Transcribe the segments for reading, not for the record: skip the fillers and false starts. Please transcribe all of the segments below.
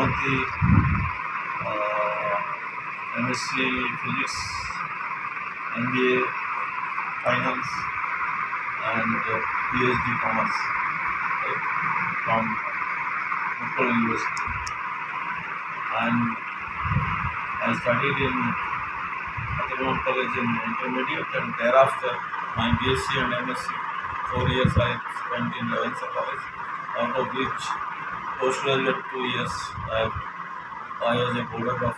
Mohanty, MSc Physics, MBA Finance, and PhD Commerce, right, from Upper University. And I studied in Hareram College in intermediate, and thereafter my BSc and MSc 4 years I spent in Ravenshaw College, out of which postgraduate 2 years I was a boarder of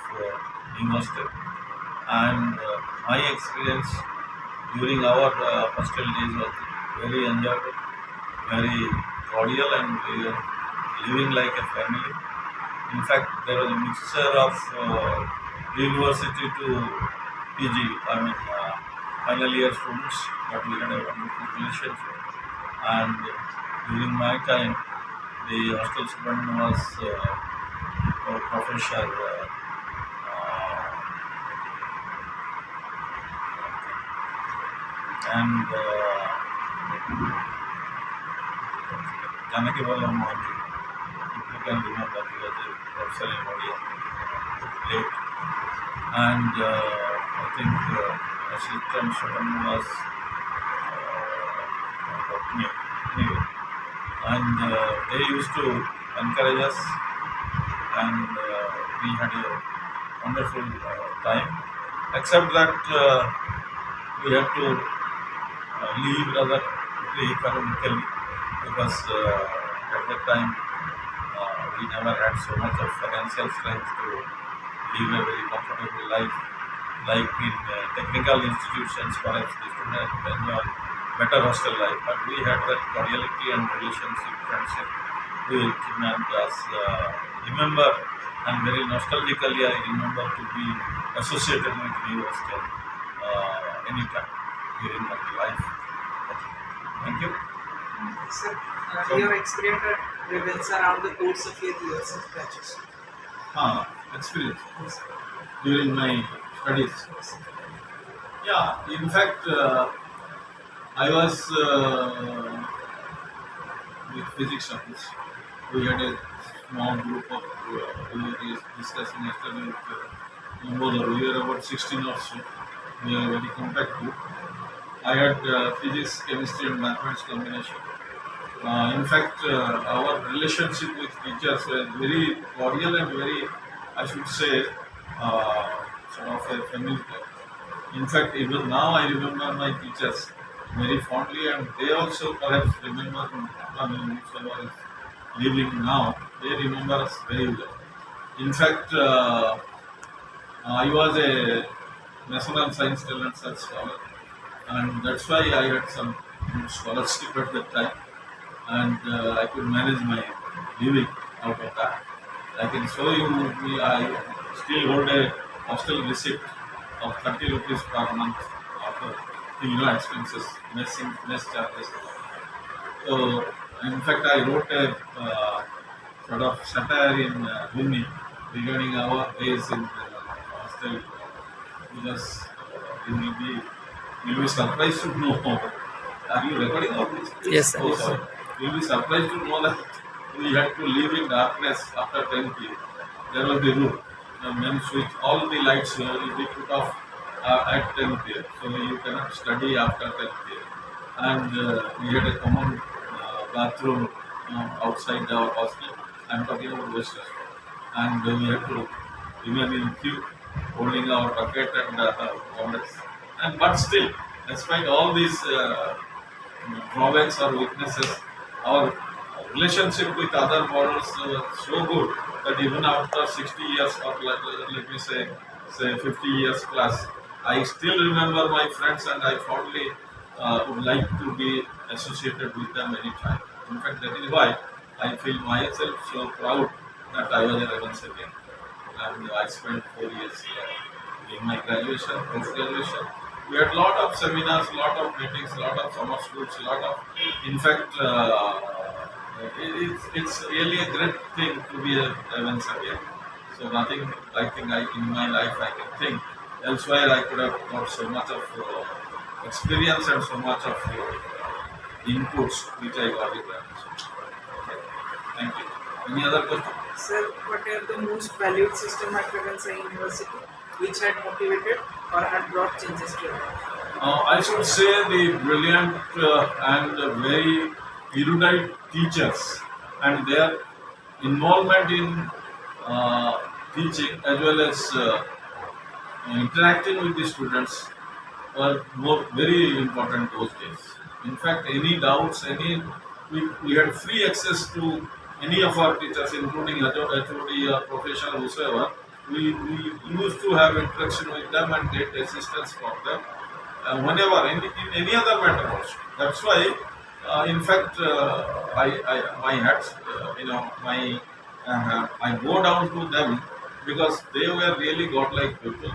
Hostel. And my experience during our hostel days was very enjoyable, very cordial, and we were living like a family. In fact, there was a mixture of university to PG, final year students, but we had a wonderful relationship. And during my time, the hostel superintendent was Professor and Hareram Mohanty. You can remember, he was a professor in Odisha, late. And I think assistant superintendent was anyway. And they used to encourage us, and we had a wonderful time. Except that we had to leave rather economically, because at that time we never had so much of financial strength to live a very comfortable life. Like in technical institutions, perhaps the students enjoy better hostel life, but we had that cordiality and relationship, friendship with us. Remember, and very nostalgically, I remember to be associated with the hostel anytime during my life. Thank you. Sir, your experience reveals around the course of 8 years of graduation. Experience during my studies. Yeah, in fact, I was with physics office. We had a small group of we were discussing yesterday with Mother. We were about 16 or so. We are a very compact group. I had physics, chemistry, and mathematics combination. In fact, our relationship with teachers was very cordial and very, I should say, sort of a family. In fact, even now I remember my teachers very fondly, and they also perhaps remember, whoever is living now, they remember us very well. In fact, I was a National and Science Talent Search scholar, and that's why I had some scholarship at that time, and I could manage my living out of that. I can show you, I still hold a hostel receipt of 30 rupees per month after the expenses, mess charges. So, in fact, I wrote a sort of satire in Alumni regarding our days in hostel, because you'll be surprised to know. Are you recording all this? Yes, sir. Oh, sorry. You'll be surprised to know that we had to live in darkness after 10 p.m. There was the rule. The men switch all the lights will be put off at 10 p.m. So you cannot study after 10 p.m. And we had a common bathroom outside our hostel. I'm talking about West. And we had to remain in queue, holding our bucket and wallets. And but still, despite all these drawbacks or weaknesses, our relationship with other boarders was so good that even after 60 years or let me say 50 years plus, I still remember my friends, and I fondly would like to be associated with them anytime. In fact, that is why I feel myself so proud that I was a Ravenshawian, and I spent 4 years here in my graduation, post-graduation. We had a lot of seminars, lot of meetings, lot of summer schools, lot of. In fact, it's really a great thing to be a Ravenshawian. So nothing I think in my life I can think. Elsewhere I could have got so much of experience and so much of inputs which I got in that. Okay. Thank you. Any other question? Sir, what are the most valued system at Ravenshaw University which had motivated or had brought changes to your life? I should say the brilliant and very erudite teachers and their involvement in uh, teaching as well as interacting with the students were more very important those days. In fact, any doubts, we had free access to any of our teachers, including HOD or professional whosoever. We used to have interaction with them and get assistance from them whenever in any other matter also. That's why, in fact, my hats, I go down to them because they were really godlike people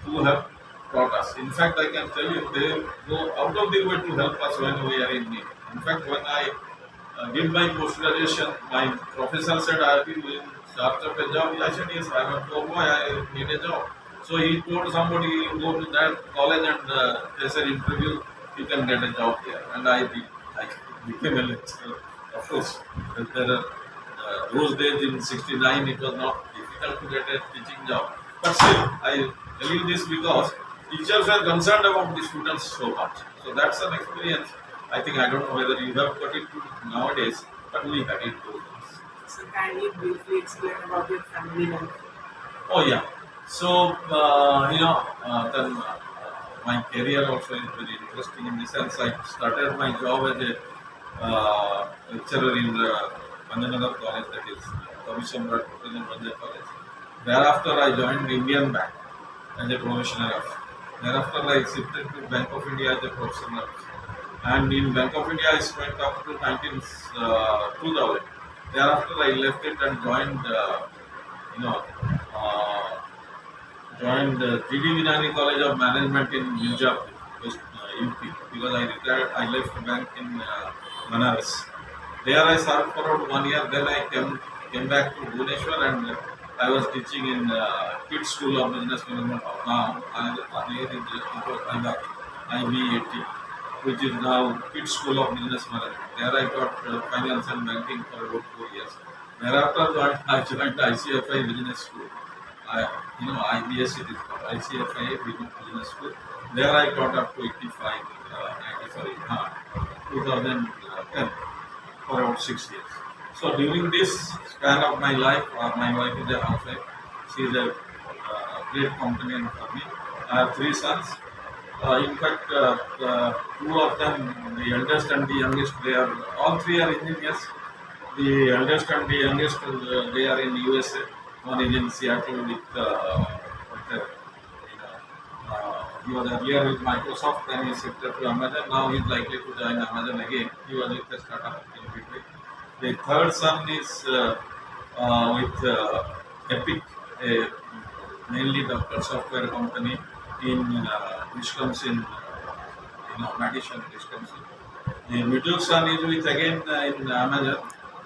who have taught us. In fact, I can tell you, they go out of their way to help us when we are in need. In fact, when I did my post graduation, my professor said, "Are you in charge of a job?" I said, "Yes, I am a poor boy. I need a job." So he told somebody, "You go to that college and there's an interview. You can get a job there." And I did. I became a lecturer. Of course, there are, those days in '69, it was not difficult to get a teaching job. But still, I tell you this because teachers were concerned about the students so much. So that's an experience. I think I don't know whether you have got it nowadays, but we had it those days. So, can you briefly explain about your family life? Oh yeah. So then my career also is very interesting in the sense I started my job as a lecturer in the Anjanagar College, that is Commission College. Thereafter, I joined Indian Bank as a probationary officer. Thereafter, I shifted to Bank of India as a professional officer. And in Bank of India, I spent up to 2000. Thereafter, I left it and joined, you know, uh, joined GD Vinani College of Management in Punjab, UP, because I retired. I left the bank in Banaras. There I served for about 1 year. Then I came back to Bhubaneswar and I was teaching in Kids School of Business Management. Now it was IB80, which is now Kids School of Business Management. There I taught finance and banking for about 4 years. Thereafter, I joined ICFI Business School. IBS it is called ICFI Business School. There I taught up to 2010 for about 6 years. So during this span of my life, my wife is a housewife. She is a great companion for me. I have three sons. In fact, two of them, the eldest and the youngest, all three are engineers. The eldest and the youngest, they are in USA. One is in Seattle with, he was earlier with Microsoft, then he shifted to Amazon. Now he's likely to join Amazon again. He was with a startup in between. The third son is with Epic, a mainly doctor software company in Wisconsin, Madison, Wisconsin. The middle son is with again in Amazon.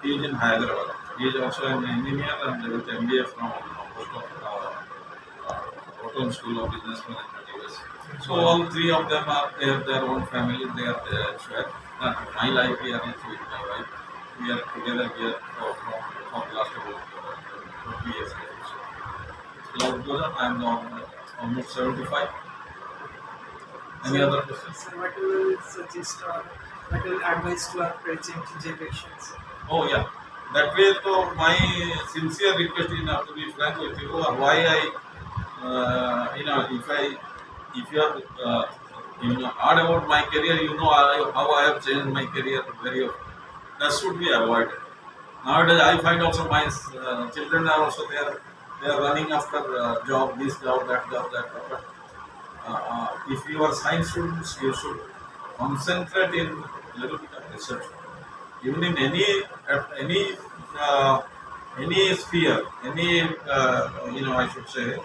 He is in Hyderabad. He is also an engineer and with MBA from Hotel School of Business Management, US. So all three of them they have their own families. They are elsewhere. My life here is with my wife. We are together here from last about 20 years. So life goes on. I am now almost 75. Any other questions? So, what will you suggest or what will you advise to our present generations? Oh yeah. That way, so my sincere request is now to be frank with you. Why if you are heard about my career, how I have changed my career very often. That should be avoided. Nowadays, I find also my children are also there. They are running after job, this job, that job, that job. But if you are science students, you should concentrate in a little bit of research. Even in any sphere, I should say,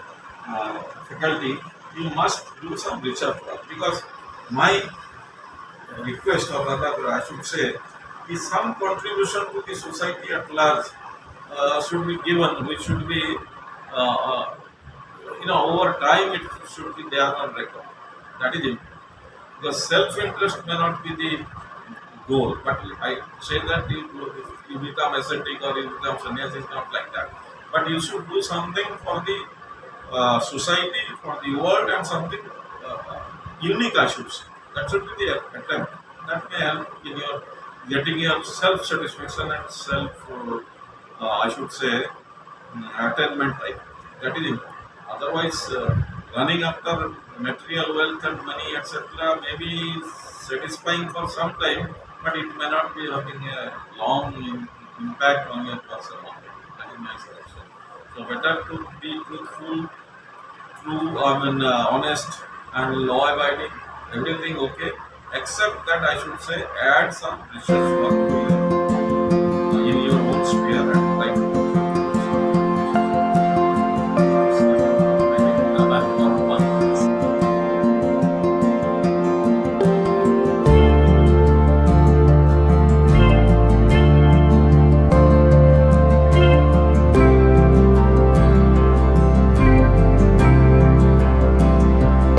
faculty, you must do some research work because my request, or rather, I should say, is some contribution to the society at large should be given, which should be, over time, it should be there on record. That is it. Because self-interest may not be the goal. But I say that you become ascetic or you become sannyasi, it's not like that. But you should do something for the society, for the world, and something unique, I should say. That should be the attempt. That may help in your getting your self satisfaction and self, I should say, attainment type. That is important. Otherwise, running after material wealth and money, etc., may be satisfying for some time, but it may not be having a long impact on your personal life. That is my suggestion. So, better to be truthful, true, honest, and law abiding. Everything okay, except that I should say, add some precious work to your